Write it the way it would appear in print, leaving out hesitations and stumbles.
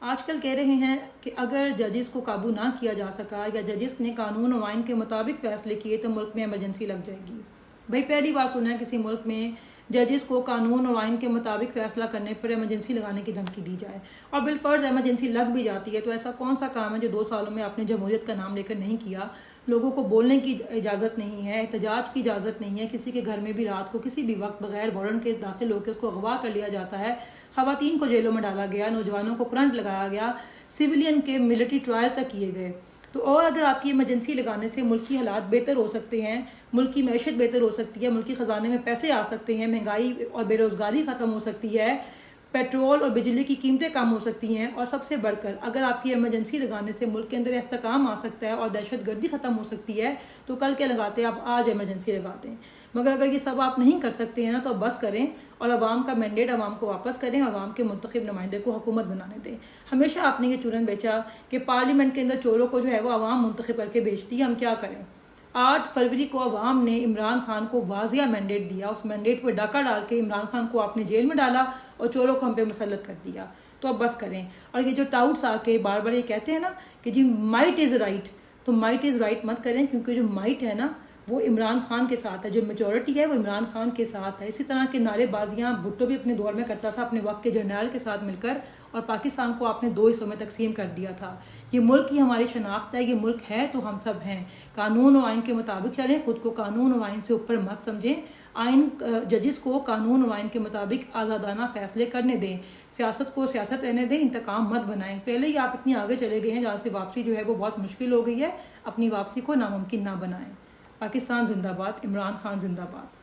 आजकल कह रहे हैं कि अगर जजेस को काबू ना किया जा सका या जजेस ने कानून और आइन के मुताबिक फैसले किए तो मुल्क में इमरजेंसी लग जाएगी। भाई पहली बार सुना है किसी मुल्क में जजेस को कानून और आइन के मुताबिक फैसला करने पर इमरजेंसी लगाने की धमकी दी जाए। और बिलफर्ज इमरजेंसी लग भी जाती है तो ऐसा कौन सा काम है जो 2 सालों में आपने जमहूरियत का नाम लेकर नहीं किया। लोगों को बोलने की इजाज़त नहीं है, एहतजाज की इजाज़त नहीं है, किसी के घर में भी रात को किसी भी वक्त बगैर वारंट के दाखिल होकर उसको अगवा कर लिया जाता है, खवातीन को जेलों में डाला गया, नौजवानों को करंट लगाया गया, सिविलियन के मिलिट्री ट्रायल तक किए गए। तो और अगर आपकी इमरजेंसी लगाने से मुल्क की हालात बेहतर हो सकते हैं, मुल्क की मैशत बेहतर हो सकती है, मुल्क के ख़जाने में पैसे आ सकते हैं, महंगाई और बेरोज़गारी ख़त्म हो सकती है, पेट्रोल और बिजली की कीमतें कम हो सकती हैं, और सबसे बढ़कर अगर आपकी इमरजेंसी लगाने से मुल्क के अंदर इस्तेकाम आ सकता है और दहशतगर्दी ख़त्म हो सकती है, तो कल क्या लगाते आप आज इमरजेंसी लगाते हैं। मगर अगर ये सब आप नहीं कर सकते हैं ना, तो बस करें और अवाम का मैंडेट अवाम को वापस करें, अवाम के मुंतखब नुमाइंदे को हुकूमत बनाने दें। हमेशा आपने ये चूरन बेचा कि पार्लियामेंट के अंदर चोरों को जो है वो अवाम मुंतखब करके बेचती है। हम क्या करें। 8 फरवरी को अवाम ने इमरान खान को वाजिया मैंडेट दिया, उस मैंडेट पर डाका डाल के इमरान खान को आपने जेल में डाला और चोरों को हम पे मुसल्लत कर दिया। तो अब बस करें। और ये जो टाउट्स आके बार बार ये कहते हैं ना कि जी माइट इज़ राइट, तो माइट इज़ राइट मत करें, क्योंकि जो माइट है ना वो इमरान खान के साथ है, जो मेजॉरिटी है वो इमरान खान के साथ है। इसी तरह के नारेबाजियाँ भुट्टो भी अपने दौर में करता था अपने वक्त के जर्नल के साथ मिलकर, और पाकिस्तान को आपने 2 हिस्सों में तकसीम कर दिया था। ये मुल्क ही हमारी शनाख्त है, ये मुल्क है तो हम सब हैं। कानून और आइन के मुताबिक चलें, खुद को कानून और आइन से ऊपर मत समझें। आइन जजेस को कानून और आइन के मुताबिक आज़ादाना फैसले करने दें, सियासत को सियासत रहने दें, इंतकाम मत बनाएं। पहले ही आप इतनी आगे चले गए हैं जहाँ से वापसी जो है वो बहुत मुश्किल हो गई है। अपनी वापसी को नामुमकिन ना बनाएं। पाकिस्तान जिंदाबाद, इमरान खान जिंदाबाद।